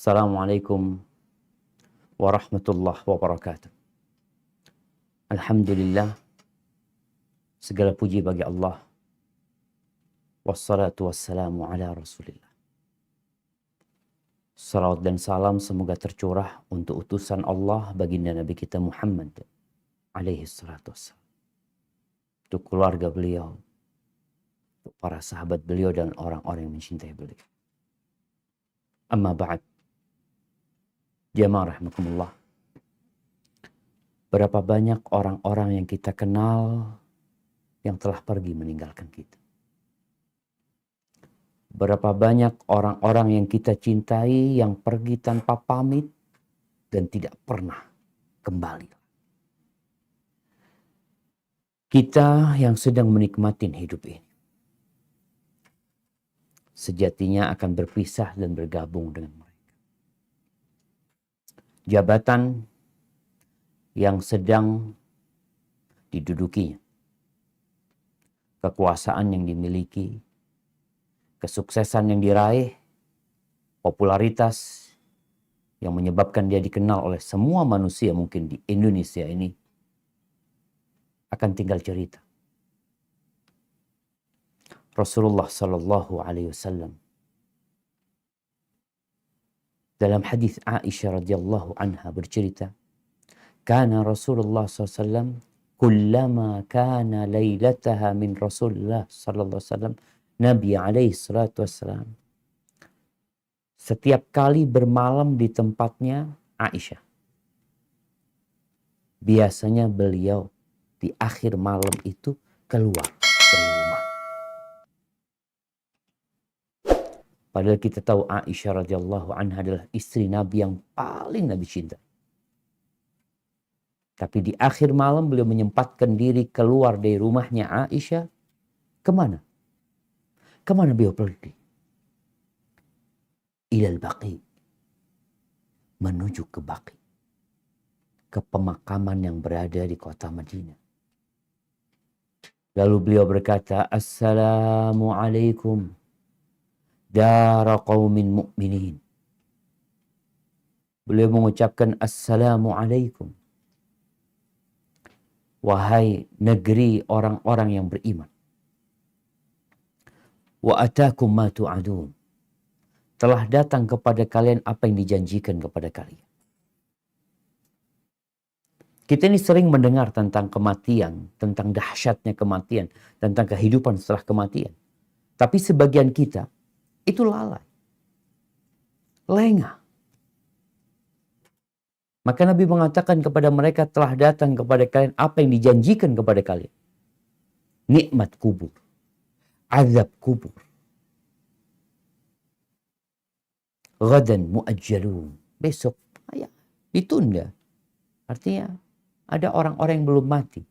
Assalamualaikum warahmatullahi wabarakatuh. Alhamdulillah, segala puji bagi Allah. Wassalatu wassalamu ala Rasulillah. Salawat dan salam semoga tercurah untuk utusan Allah baginda Nabi kita Muhammad alaihi salatu wassalam. Untuk keluarga beliau, untuk para sahabat beliau dan orang-orang yang mencintai beliau. Amma ba'd. Jamaah rahimakumullah. Berapa banyak orang-orang yang kita kenal yang telah pergi meninggalkan kita. Berapa banyak orang-orang yang kita cintai yang pergi tanpa pamit dan tidak pernah kembali. Kita yang sedang menikmati hidup ini sejatinya akan berpisah dan bergabung dengan mereka. Jabatan yang sedang didudukinya, kekuasaan yang dimiliki, kesuksesan yang diraih, popularitas yang menyebabkan dia dikenal oleh semua manusia mungkin di Indonesia ini akan tinggal cerita. Rasulullah Sallallahu Alaihi Wasallam dalam hadis Aisyah radhiyallahu anha bercerita, "Kana Rasulullah SAW kullama kana lailataha min Rasulullah sallallahu alaihi wasallam." Nabi alaihi salatu wassalam setiap kali bermalam di tempatnya Aisyah, biasanya beliau di akhir malam itu keluar dari rumah. Padahal kita tahu Aisyah radhiyallahu anha adalah istri Nabi yang paling Nabi cinta. Tapi di akhir malam beliau menyempatkan diri keluar dari rumahnya Aisyah. Kemana? Kemana beliau pergi? Ilal Baqi. Menuju ke Baqi. Ke pemakaman yang berada di kota Madinah. Lalu beliau berkata, "Assalamualaikum dara qaumin mu'minin." Beliau mengucapkan Assalamualaikum, wahai negeri orang-orang yang beriman. Wa atakum ma tu'adun. Telah datang kepada kalian apa yang dijanjikan kepada kalian. Kita ini sering mendengar tentang kematian, tentang dahsyatnya kematian, tentang kehidupan setelah kematian. Tapi sebagian kita itu lalai, lengah. Maka Nabi mengatakan kepada mereka, telah datang kepada kalian apa yang dijanjikan kepada kalian. Nikmat kubur, azab kubur. Ghadan mu'ajjalun. Besok ditunda. Artinya ada orang-orang yang belum mati.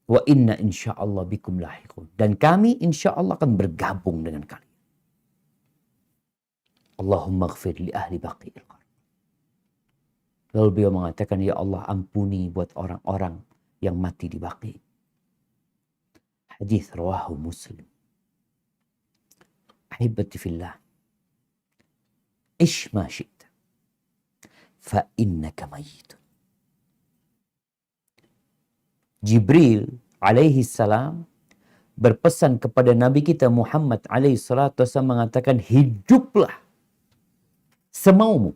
Wa inna insyaallah bikum lahiqun. Dan kami insyaallah akan bergabung dengan kalian. Allahumma ighfir li ahli baqi'il qarn. Lalu beliau mengatakan, ya Allah ampuni buat orang-orang yang mati di Baqi. Hadis rawahu Muslim. Ahibati fillah. Ish ma syi'ta. Fa innaka mayyitun. Jibril alaihi salam berpesan kepada Nabi kita Muhammad alaihi salatu wasallam mengatakan, hiduplah semaumu.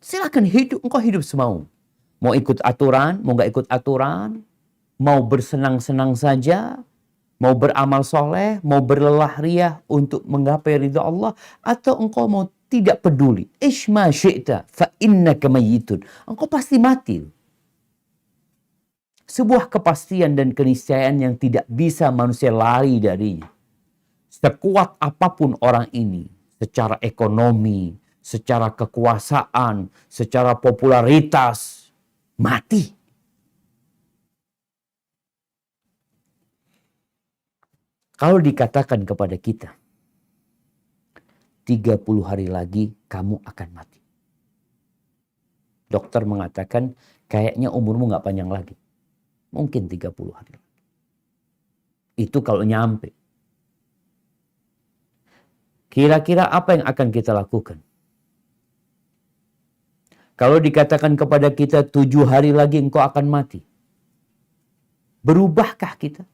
Silakan hidup, engkau hidup semaumu. Mau ikut aturan, mau gak ikut aturan, mau bersenang-senang saja, mau beramal soleh, mau berlelah riah untuk menggapai ridha Allah, atau engkau mau tidak peduli. Ish ma syi'ta fa innaka mayyitun. Engkau pasti mati. Sebuah kepastian dan keniscayaan yang tidak bisa manusia lari darinya. Sekuat apapun orang ini, secara ekonomi, secara kekuasaan, secara popularitas, mati. Kalau dikatakan kepada kita, 30 hari lagi kamu akan mati. Dokter mengatakan, kayaknya umurmu gak panjang lagi. Mungkin 30 hari lagi. Itu kalau nyampe. Kira-kira apa yang akan kita lakukan? Kalau dikatakan kepada kita 7 hari lagi engkau akan mati. Berubahkah kita?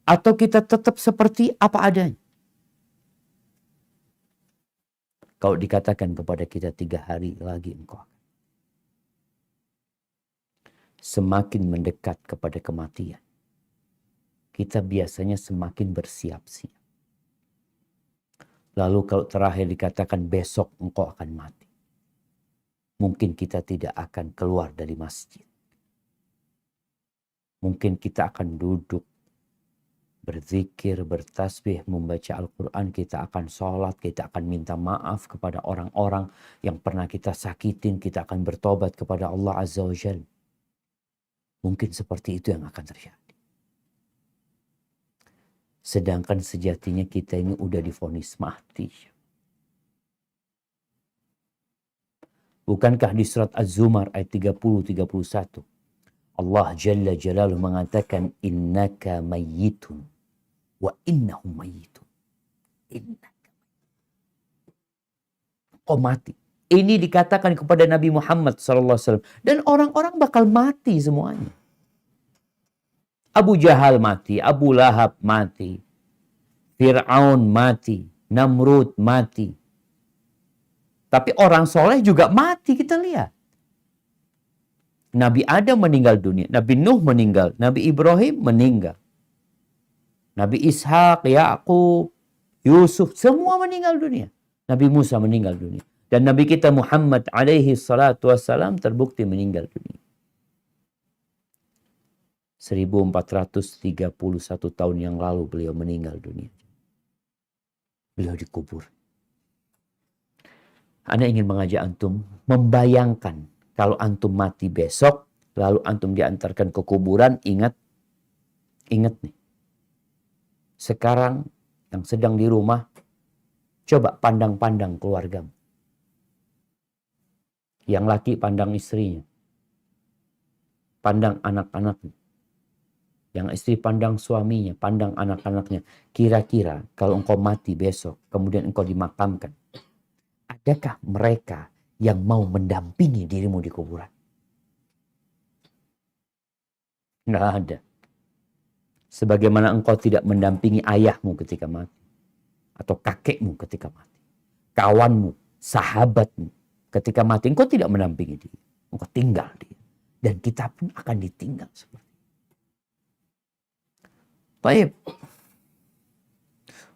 Atau kita tetap seperti apa adanya? Kalau dikatakan kepada kita 3 hari lagi engkau akan. Semakin mendekat kepada kematian, kita biasanya semakin bersiap-siap. Lalu kalau terakhir dikatakan besok engkau akan mati, mungkin kita tidak akan keluar dari masjid. Mungkin kita akan duduk, berzikir, bertasbih, membaca Al-Quran, kita akan sholat, kita akan minta maaf kepada orang-orang yang pernah kita sakitin, kita akan bertobat kepada Allah Azza wa Jalla. Mungkin seperti itu yang akan terjadi. Sedangkan sejatinya kita ini udah divonis mati. Bukankah di surat Az-Zumar ayat 30-31 Allah Jalla Jalaluhu mengatakan innaka mayyitun wa innahum mayyitun. Innaka. Kau mati. Ini dikatakan kepada Nabi Muhammad SAW. Dan orang-orang bakal mati semuanya. Abu Jahal mati, Abu Lahab mati, Fir'aun mati, Namrud mati. Tapi orang soleh juga mati, kita lihat. Nabi Adam meninggal dunia, Nabi Nuh meninggal, Nabi Ibrahim meninggal. Nabi Ishak, Yakub, Yusuf, semua meninggal dunia. Nabi Musa meninggal dunia. Dan Nabi kita Muhammad alaihi salatu wassalam terbukti meninggal dunia. 1431 tahun yang lalu beliau meninggal dunia. Beliau dikubur. Ana ingin mengajak antum membayangkan kalau antum mati besok, lalu antum diantarkan ke kuburan, ingat nih. Sekarang yang sedang di rumah, coba pandang-pandang keluargamu. Yang laki pandang istrinya. Pandang anak-anaknya. Yang istri pandang suaminya, pandang anak-anaknya. Kira-kira kalau engkau mati besok, kemudian engkau dimakamkan. Adakah mereka yang mau mendampingi dirimu di kuburan? Nggak ada. Sebagaimana engkau tidak mendampingi ayahmu ketika mati. Atau kakekmu ketika mati. Kawanmu, sahabatmu. Ketika mati, engkau tidak mendampingi dia. Engkau tinggal dia. Dan kita pun akan ditinggal seperti itu. Baik.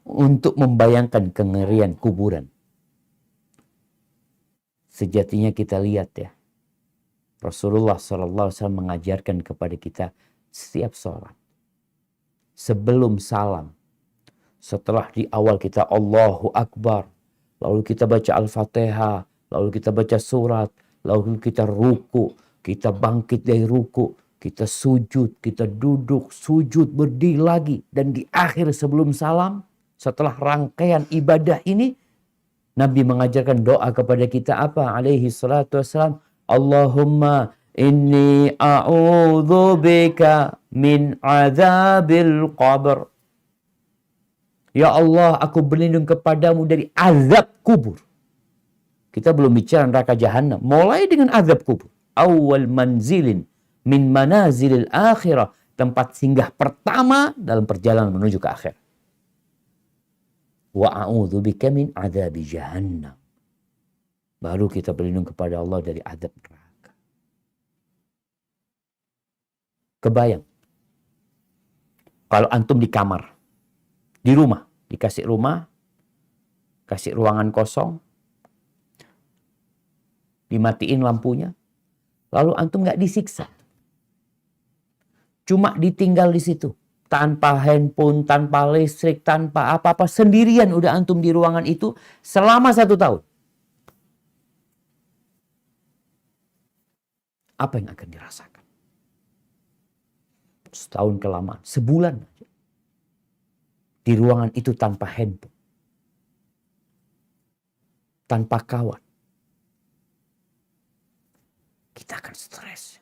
Untuk membayangkan kengerian kuburan. Sejatinya kita lihat ya. Rasulullah SAW mengajarkan kepada kita setiap sholat. Sebelum salam. Setelah di awal kita Allahu Akbar. Lalu kita baca Al-Fatihah. Lalu kita baca surat, lalu kita ruku, kita bangkit dari ruku, kita sujud, kita duduk, sujud, berdiri lagi. Dan di akhir sebelum salam, setelah rangkaian ibadah ini, Nabi mengajarkan doa kepada kita apa? Alaihi salatu wassalam, Allahumma inni a'udzubika min azabil qabr. Ya Allah, aku berlindung kepadamu dari azab kubur. Kita belum bicara neraka jahanam. Mulai dengan azab kubur. Awal manzilin min manazilil akhirah. Tempat singgah pertama dalam perjalanan menuju ke akhir. Wa a'udzubika min azabi jahannam. Baru kita berlindung kepada Allah dari azab neraka. Kebayang. Kalau antum di kamar. Di rumah. Dikasih rumah. Kasih ruangan kosong. Dimatiin lampunya. Lalu antum gak disiksa. Cuma ditinggal di situ. Tanpa handphone, tanpa listrik, tanpa apa-apa. Sendirian udah antum di ruangan itu selama 1 tahun. Apa yang akan dirasakan? Setahun kelamaan. Sebulan aja. Di ruangan itu tanpa handphone. Tanpa kawan. Kita akan stres.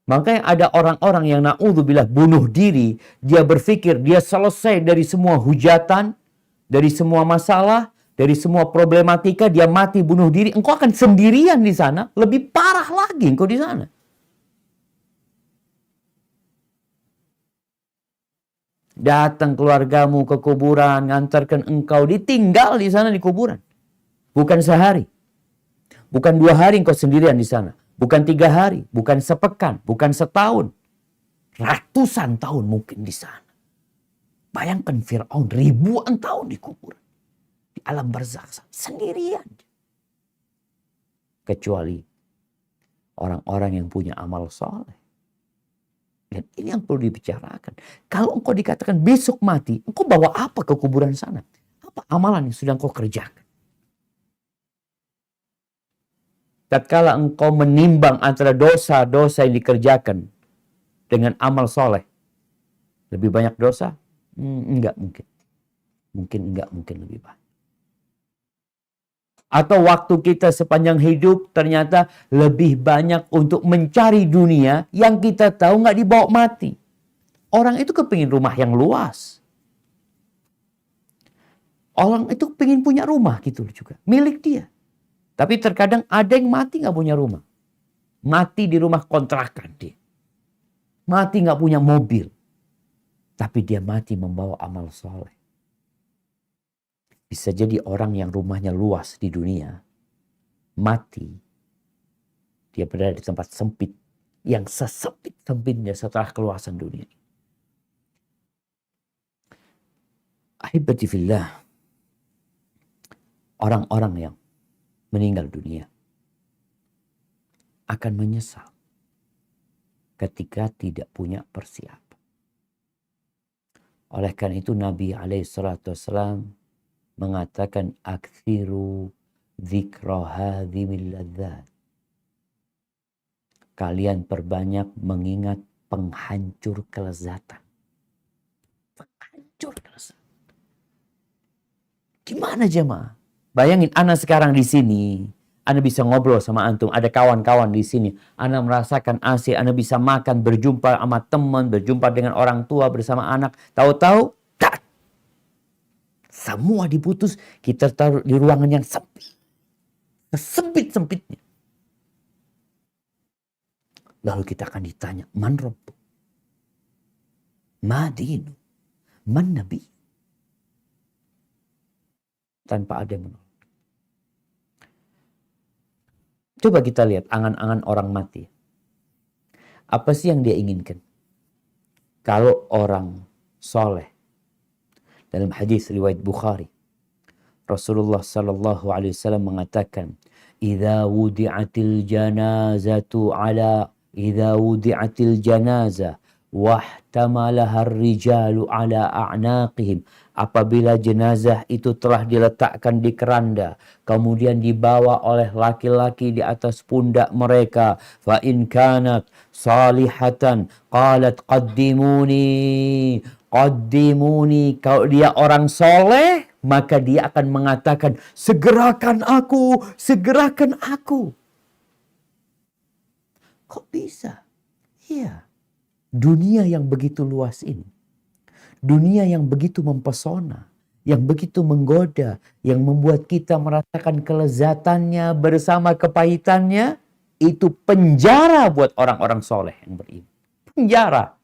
Makanya ada orang-orang yang na'udzubillah bunuh diri. Dia berpikir dia selesai dari semua hujatan. dari semua masalah, dari semua problematika, dia mati bunuh diri, engkau akan sendirian di sana, lebih parah lagi engkau di sana. Datang keluargamu ke kuburan, ngantarkan engkau, ditinggal di sana di kuburan. Bukan sehari, bukan 2 hari engkau sendirian di sana, bukan 3 hari, bukan sepekan, bukan setahun, ratusan tahun mungkin di sana. Bayangkan Fir'aun ribuan tahun di kuburan, di alam barzakh sendirian. Kecuali orang-orang yang punya amal soleh. Dan ini yang perlu dibicarakan. Kalau engkau dikatakan besok mati, engkau bawa apa ke kuburan sana? Apa amalan yang sudah engkau kerjakan? Tatkala engkau menimbang antara dosa-dosa yang dikerjakan dengan amal soleh, lebih banyak dosa? Enggak mungkin. Mungkin lebih banyak. Atau waktu kita sepanjang hidup ternyata lebih banyak untuk mencari dunia yang kita tahu nggak dibawa mati. Orang itu kepingin rumah yang luas. Orang itu kepingin punya rumah gitu juga. Milik dia. Tapi terkadang ada yang mati nggak punya rumah. Mati di rumah kontrakan dia. Mati nggak punya mobil. Tapi dia mati membawa amal soleh. Bisa jadi orang yang rumahnya luas di dunia, mati, dia berada di tempat sempit, yang sesempit-sempitnya setelah keluasan dunia. Ahibati fillah, orang-orang yang meninggal dunia akan menyesal ketika tidak punya persiapan. Oleh karena itu Nabi SAW mengatakan aktsiru dzikra hadzimil ladzat. Kalian perbanyak mengingat penghancur kelezatan. Penghancur kelezatan. Gimana jemaah? Bayangin ana sekarang di sini, ana bisa ngobrol sama antum, ada kawan-kawan di sini, ana merasakan AC, ana bisa makan, berjumpa sama teman, berjumpa dengan orang tua bersama anak, tahu-tahu semua diputus, kita taruh di ruangan yang sempit. Sempit-sempitnya. Lalu kita akan ditanya, man rabbuk? Ma dinu? Man nabi? Tanpa ada yang menolak. Coba kita lihat angan-angan orang mati. Apa sih yang dia inginkan? Kalau orang soleh, dalam hadis riwayat Bukhari, Rasulullah sallallahu alaihi wasallam mengatakan, "Idza wudi'atil janazah wahtamalaha ar-rijalu ala a'naqihim." Apabila jenazah itu telah diletakkan di keranda, kemudian dibawa oleh laki-laki di atas pundak mereka, fa in kanat salihatan qalat qaddimuni. Kalau dia orang soleh, maka dia akan mengatakan, segerakan aku. Kok bisa? Iya. Dunia yang begitu luas ini. Dunia yang begitu mempesona. Yang begitu menggoda. Yang membuat kita merasakan kelezatannya bersama kepahitannya. Itu penjara buat orang-orang soleh yang beriman. Penjara.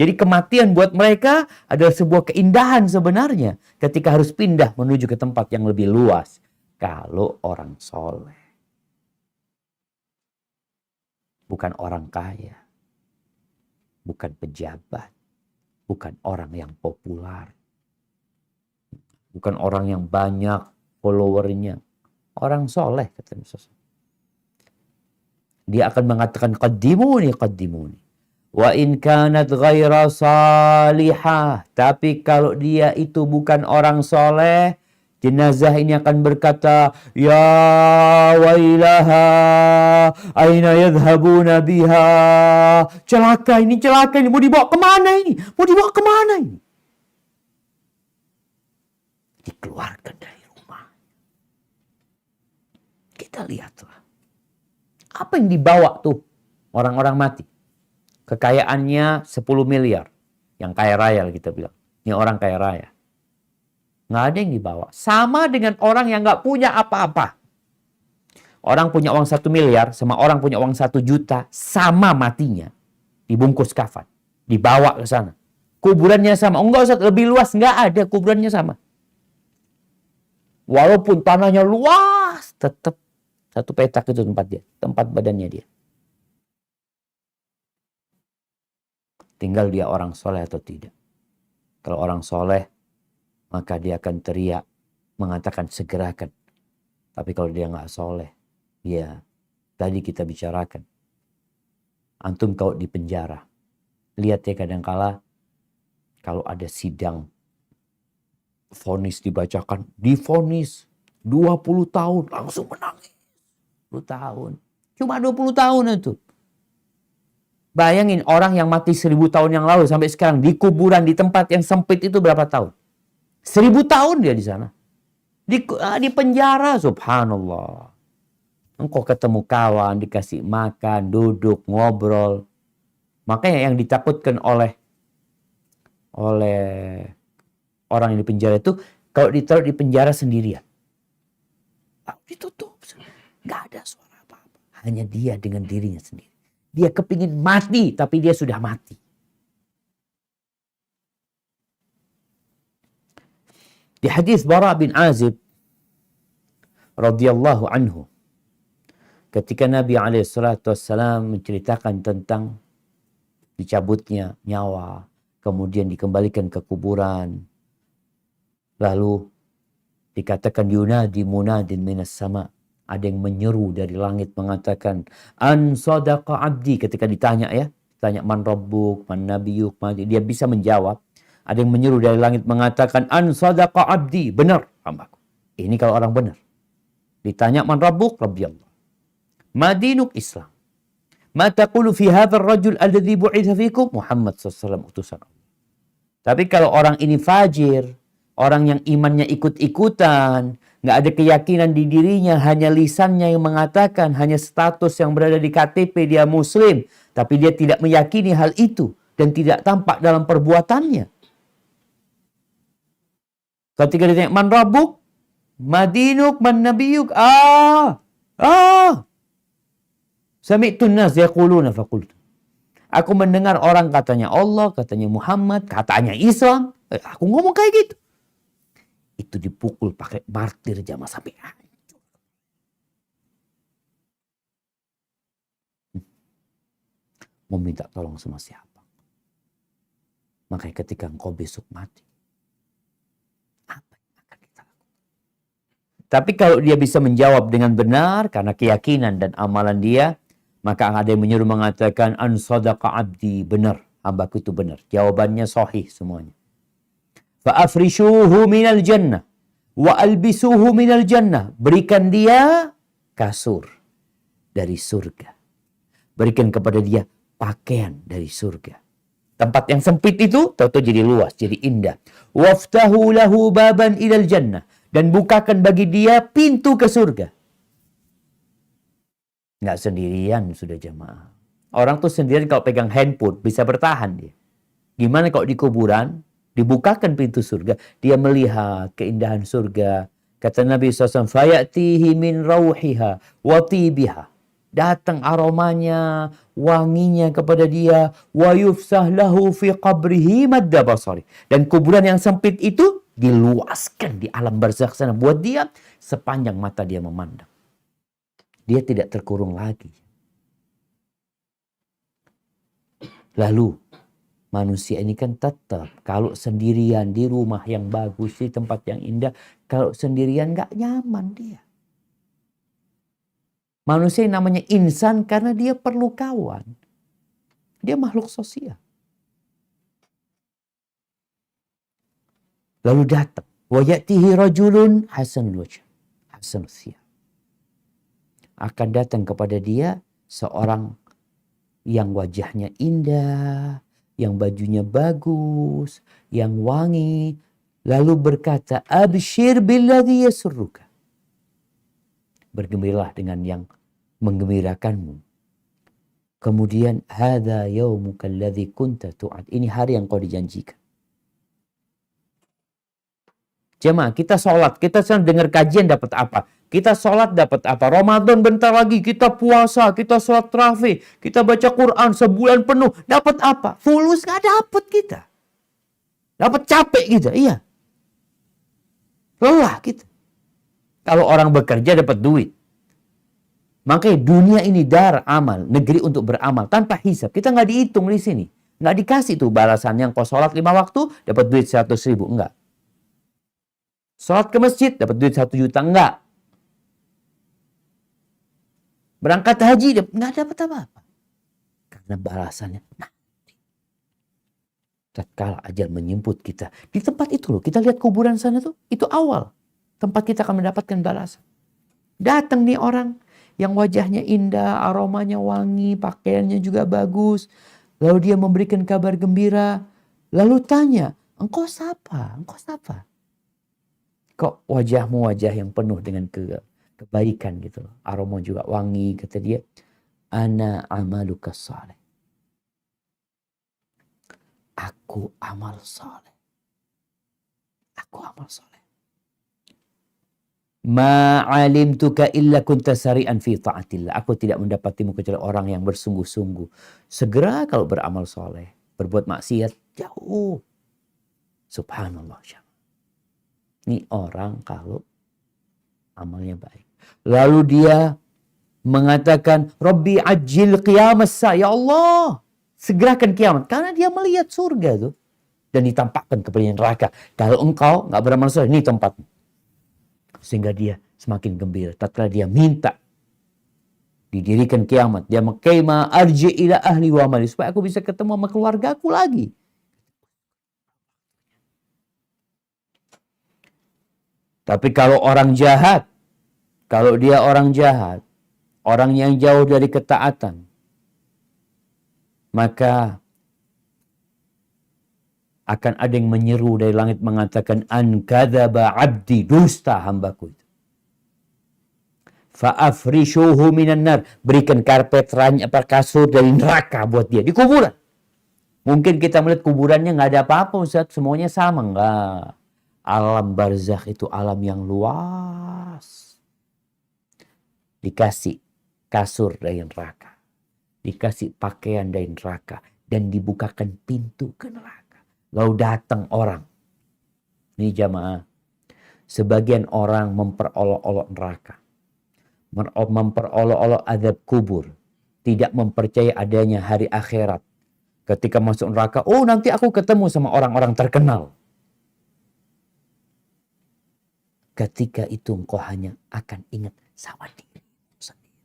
Jadi kematian buat mereka adalah sebuah keindahan sebenarnya ketika harus pindah menuju ke tempat yang lebih luas. Kalau orang soleh. Bukan orang kaya. Bukan pejabat. Bukan orang yang populer. Bukan orang yang banyak followernya. Orang soleh kata Musa. Dia akan mengatakan qaddimuni. Wa in kanat ghaira salihah. Tapi kalau dia itu bukan orang soleh, jenazah ini akan berkata, ya wailaha, aina yadhhabuna biha. Celaka ini. Mau dibawa kemana ini? Dikeluarkan dari rumah. Kita lihatlah. Apa yang dibawa tuh orang-orang mati? Kekayaannya 10 miliar. Yang kaya raya kita bilang. Ini orang kaya raya. Nggak ada yang dibawa. Sama dengan orang yang nggak punya apa-apa. Orang punya uang 1 miliar sama orang punya uang 1 juta. Sama matinya. Dibungkus kafan. Dibawa ke sana. Kuburannya sama. Enggak, Ustaz, lebih luas. Nggak ada, kuburannya sama. Walaupun tanahnya luas, tetap satu petak itu tempat dia. Tempat badannya dia. Tinggal dia orang soleh atau tidak. Kalau orang soleh, maka dia akan teriak, mengatakan segerakan. Tapi kalau dia nggak soleh, ya tadi kita bicarakan. Antum kalau di penjara, lihat ya kadangkala kalau ada sidang, vonis dibacakan, divonis 20 tahun, langsung menangis. 20 tahun. Cuma 20 tahun itu. Bayangin orang yang mati 1000 tahun yang lalu sampai sekarang di kuburan, di tempat yang sempit itu berapa tahun? 1000 tahun dia di sana. Di penjara, subhanallah. Engkau ketemu kawan, dikasih makan, duduk, ngobrol. Makanya yang ditakutkan oleh orang yang di penjara itu, kalau ditaruh di penjara sendirian. Ditutup. Nggak ada suara apa-apa. Hanya dia dengan dirinya sendiri. Dia kepingin mati, tapi dia sudah mati. Di hadis Bara bin Azib radhiyallahu anhu, ketika Nabi SAW menceritakan tentang dicabutnya nyawa, kemudian dikembalikan ke kuburan, lalu dikatakan yunadi munadin minas sama, ada yang menyeru dari langit mengatakan an sadaqa abdi. Ketika ditanya tanya man rabbuk, man nabiyuk, dia bisa menjawab. Ada yang menyeru dari langit mengatakan an sadaqa abdi, benar hambaku. Ini kalau orang benar. Ditanya man rabbuk, rabbi Allah. Madinuk Islam. Ma taqulu fi hadzal rajul alladhi bu'itsa fikum, Muhammad sallallahu utusan Allah. Tapi kalau orang ini fajir, orang yang imannya ikut-ikutan, nggak ada keyakinan di dirinya, hanya lisannya yang mengatakan, hanya status yang berada di KTP dia muslim, tapi dia tidak meyakini hal itu dan tidak tampak dalam perbuatannya. Ketika ditanya man rabbuk, madinuk, man nabiyuk, sami'tun nas yaquluna faqultu. Aku mendengar orang katanya Allah, katanya Muhammad, katanya Islam. Aku ngomong kayak gitu. Itu dipukul pakai martir jamaah sampai hancur. Mau minta tolong sama siapa? Makanya ketika engkau besok mati, apa yang akan kita lakukan? Tapi kalau dia bisa menjawab dengan benar karena keyakinan dan amalan dia, maka ada yang menyuruh mengatakan an sadaqa abdi, benar, hambaku itu benar. Jawabannya sahih semuanya. Fa'afrishuhu minal jannah wa albisuhu minal jannah. Berikan dia kasur dari surga. Berikan kepada dia pakaian dari surga. Tempat yang sempit itu tahu-tahu jadi luas, jadi indah. Waftahu lahu baban ilal jannah. Dan bukakan bagi dia pintu ke surga. Nggak sendirian sudah jamaah. Orang tuh sendirian kalau pegang handphone bisa bertahan dia. Gimana kalau di kuburan? Dibukakan pintu surga, dia melihat keindahan surga. Kata Nabi SAW, fayatihi min rauhiha wa tibiha. Datang aromanya, wanginya kepada dia. Wa yufsah lahu fi qabrihi madda basari. Dan kuburan yang sempit itu diluaskan di alam barzakh sana buat dia sepanjang mata dia memandang. Dia tidak terkurung lagi. Lalu manusia ini kan tetap kalau sendirian di rumah yang bagus, di tempat yang indah, kalau sendirian nggak nyaman dia. Manusia yang namanya insan karena dia perlu kawan. Dia makhluk sosial. Lalu datang, wa ya'tihi rajulun hasanul wajh, hasanul thiyab. Akan datang kepada dia seorang yang wajahnya indah, yang bajunya bagus, yang wangi, lalu berkata, abshir billadhi yasurruka. Bergembiralah dengan yang menggembirakanmu. Kemudian, hadza yaumuka alladhi kunta tu'ad. Ini hari yang kau dijanjikan. Jemaah, kita sholat, kita sedang dengar kajian dapat apa? Kita sholat dapat apa? Ramadan bentar lagi, kita puasa, kita sholat tarawih, kita baca Quran sebulan penuh, dapat apa? Fulus nggak dapat kita. Dapat capek kita, iya. Lelah kita. Kalau orang bekerja dapat duit. Makanya dunia ini dar amal, negeri untuk beramal tanpa hisab. Kita nggak dihitung di sini. Nggak dikasih tuh balasan yang kau sholat 5 waktu, dapat duit 100.000. Enggak. Sholat ke masjid, dapat duit 1 juta. Enggak. Berangkat haji, nggak dapat apa-apa. Karena balasannya nanti. Tatkala ajal menjemput kita. Di tempat itu loh, kita lihat kuburan sana tuh, itu awal. Tempat kita akan mendapatkan balasan. Datang nih orang yang wajahnya indah, aromanya wangi, pakaiannya juga bagus. Lalu dia memberikan kabar gembira. Lalu tanya, engkau siapa? Engkau siapa? Kok wajahmu wajah yang penuh dengan kebaikan gitu loh. Aroma juga wangi, kata dia. Ana amaluka saleh. Aku amal saleh. Aku amal saleh. Ma alimtuka illa kunta sari'an fi ta'atillah. Aku tidak mendapatimu kecuali orang yang bersungguh-sungguh. Segera kalau beramal soleh. Berbuat maksiat jauh. Subhanallah. Ini orang kalau amalnya baik. Lalu dia mengatakan, Rabbi ajil qiyamas sa. Ya Allah, segerakan kiamat. Karena dia melihat surga tuh. Dan ditampakkan kepada neraka. Kalau engkau nggak beramal soleh, ini tempatmu. Sehingga dia semakin gembira. Tatkala dia minta didirikan kiamat. Dia mengkema arji ila ahli wa mali. Supaya aku bisa ketemu sama keluarga aku lagi. Tapi kalau orang jahat, kalau dia orang jahat, orang yang jauh dari ketaatan, maka akan ada yang menyeru dari langit mengatakan, an kadzaba abdi, dusta hambaku itu. Fa'afrishuhu minan nar, berikan karpet kasur dari neraka buat dia di kuburan. Mungkin kita melihat kuburannya nggak ada apa-apa, Ustaz, semuanya sama. Enggak. Alam barzakh itu alam yang luas. Dikasih kasur dari neraka. Dikasih pakaian dari neraka. Dan dibukakan pintu ke neraka. Lalu datang orang. Ini jamaah. Sebagian orang memperolok-olok neraka. Memperolok-olok azab kubur. Tidak mempercayai adanya hari akhirat. Ketika masuk neraka, oh nanti aku ketemu sama orang-orang terkenal. Ketika itu engkau hanya akan ingat sama diri sendiri.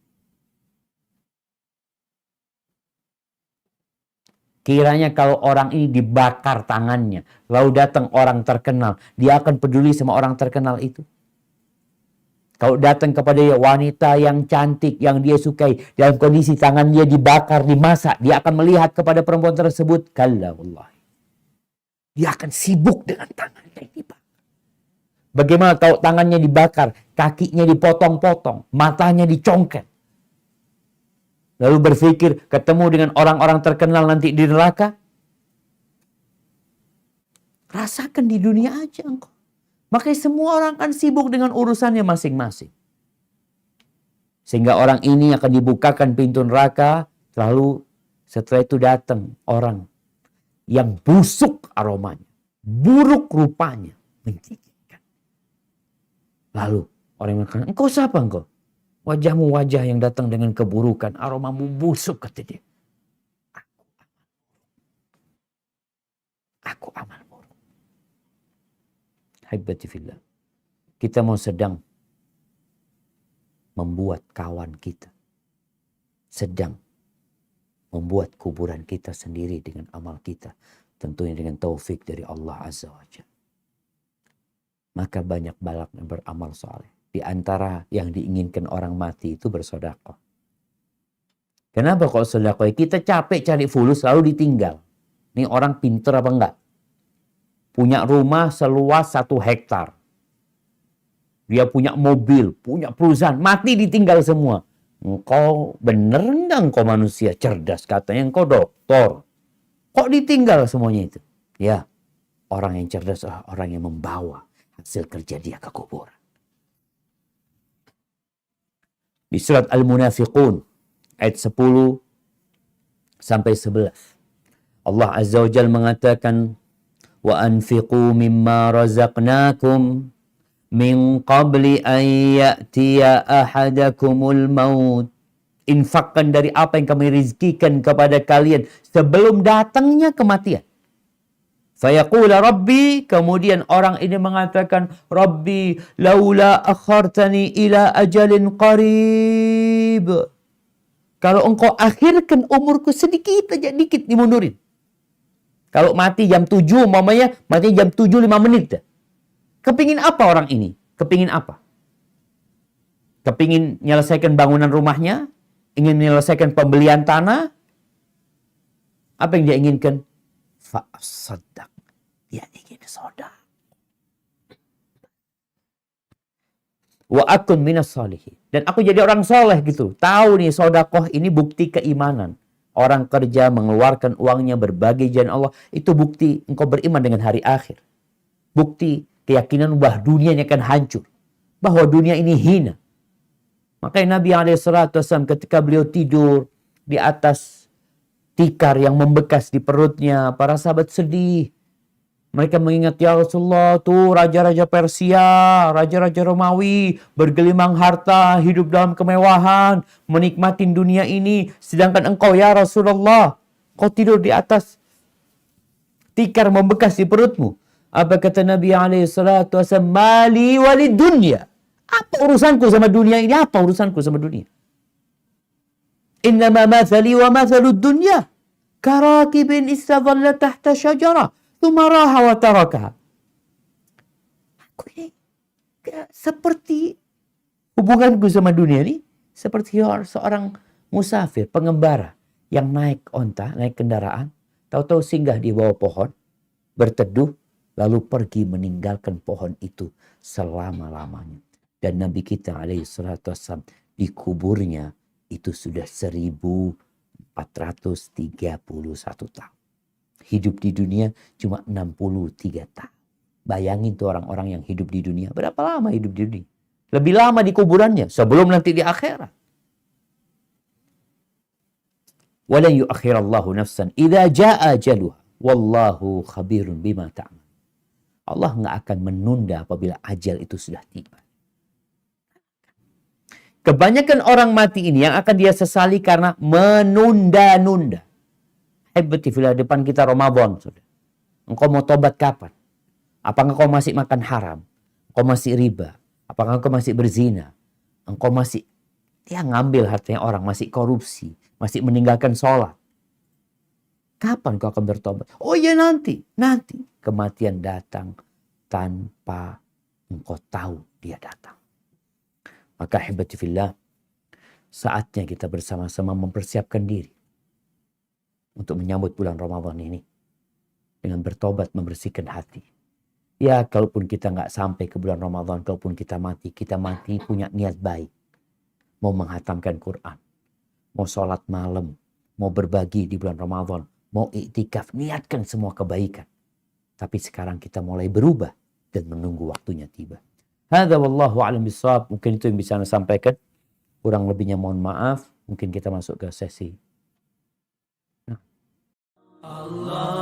Kiranya kalau orang ini dibakar tangannya, lalu datang orang terkenal, dia akan peduli sama orang terkenal itu. Kalau datang kepada wanita yang cantik, yang dia sukai, dalam kondisi tangan dia dibakar, dimasak, dia akan melihat kepada perempuan tersebut. Kalla wallahi. Dia akan sibuk dengan tangannya yang dibakar. Bagaimana tahu tangannya dibakar, kakinya dipotong-potong, matanya dicongket. Lalu berpikir ketemu dengan orang-orang terkenal nanti di neraka. Rasakan di dunia aja engkau. Makanya semua orang akan sibuk dengan urusannya masing-masing. Sehingga orang ini akan dibukakan pintu neraka. Lalu setelah itu datang orang yang busuk aromanya. Buruk rupanya. Menjijikkan. Lalu orang yang mengatakan, engkau siapa engkau? Wajahmu wajah yang datang dengan keburukan. Aromamu busuk, kata dia. Aku amal buruk. Haibati fillah. Kita mau sedang membuat kawan kita. Sedang membuat kuburan kita sendiri dengan amal kita. Tentunya dengan taufik dari Allah Azza wa Jalla. Maka banyak balak yang beramal soleh. Di antara yang diinginkan orang mati itu bersedekah. Kenapa kok sedekah? Kita capek cari fulus lalu ditinggal. Ini orang pintar apa enggak? Punya rumah seluas 1 hektar. Dia punya mobil, punya perusahaan. Mati ditinggal semua. Engkau bener enggak engkau manusia cerdas? Katanya engkau doktor. Kok ditinggal semuanya itu? Ya, orang yang cerdas adalah orang yang membawa hasil kerja dia ke kuburan. Di surat Al-Munafiqun ayat 10 sampai 11. Allah Azza wa Jalla mengatakan, wa anfiqu mimma razaqnakum min qabli an ya'tiya ahadakumul maut. Infakkan dari apa yang kami rizkikan kepada kalian sebelum datangnya kematian. Fayaqula Rabbi, kemudian orang ini mengatakan, Rabbi laula akhartani ila ajalin qarib. Kalau engkau akhirkan umurku sedikit aja, dikit dimundurin. Kalau mati jam 7, mamanya mati jam 7:05. Kepingin apa orang ini? Kepingin apa? Kepingin menyelesaikan bangunan rumahnya? Ingin menyelesaikan pembelian tanah? Apa yang dia inginkan? Fa'asaddaq. Dia ingin sedekah. Wa akun minas salihin. Dan aku jadi orang soleh gitu. Tahu nih sedekah ini bukti keimanan. Orang kerja mengeluarkan uangnya berbagi jalan Allah. Itu bukti engkau beriman dengan hari akhir. Bukti keyakinan bahwa dunianya akan hancur. Bahwa dunia ini hina. Makanya Nabi SAW ketika beliau tidur di atas tikar yang membekas di perutnya. Para sahabat sedih. Mereka mengingat, ya Rasulullah, tuh raja-raja Persia, raja-raja Romawi, bergelimang harta, hidup dalam kemewahan, menikmati dunia ini. Sedangkan engkau, ya Rasulullah, kau tidur di atas tikar membekas di perutmu. Apa kata Nabi SAW? Mali walid dunya. Apa urusanku sama dunia ini? Apa urusanku sama dunia? Innama mathali wa mathalud dunya. Karakibin istadhalla tahta syajarah. Tumaraha wa tarakaha. Aku ini seperti hubunganku sama dunia ini seperti seorang musafir, pengembara yang naik onta, naik kendaraan, tahu-tahu singgah di bawah pohon, berteduh, lalu pergi meninggalkan pohon itu selama-lamanya. Dan Nabi kita alaihissalam di kuburnya itu sudah 1431 tahun. Hidup di dunia cuma 63 tahun. Bayangin tuh orang-orang yang hidup di dunia. Berapa lama hidup di dunia? Lebih lama di kuburannya sebelum nanti di akhirat. Wala yu'akhirallahu nafsan idza jaa ajaluha wallahu khabirun bima ta'mal. Allah nggak akan menunda apabila ajal itu sudah tiba. Kebanyakan orang mati ini yang akan dia sesali karena menunda-nunda. Hebati filah, depan kita Ramadan sudah. Engkau mau tobat kapan? Apakah engkau masih makan haram? Engkau masih riba? Apakah engkau masih berzina? Engkau masih ngambil hartanya orang, masih korupsi, masih meninggalkan sholat. Kapan kau akan bertobat? Oh ya nanti. Kematian datang tanpa engkau tahu dia datang. Maka hebati filah, saatnya kita bersama-sama mempersiapkan diri untuk menyambut bulan Ramadan ini dengan bertobat, membersihkan hati. Ya, kalaupun kita nggak sampai ke bulan Ramadan, kalaupun kita mati punya niat baik. Mau menghatamkan Quran, mau sholat malam, mau berbagi di bulan Ramadan, mau iktikaf, niatkan semua kebaikan. Tapi sekarang kita mulai berubah dan menunggu waktunya tiba. Hadza wallahu a'lam bishawab. Mungkin itu yang bisa saya sampaikan. Kurang lebihnya mohon maaf. Mungkin kita masuk ke sesi. Allah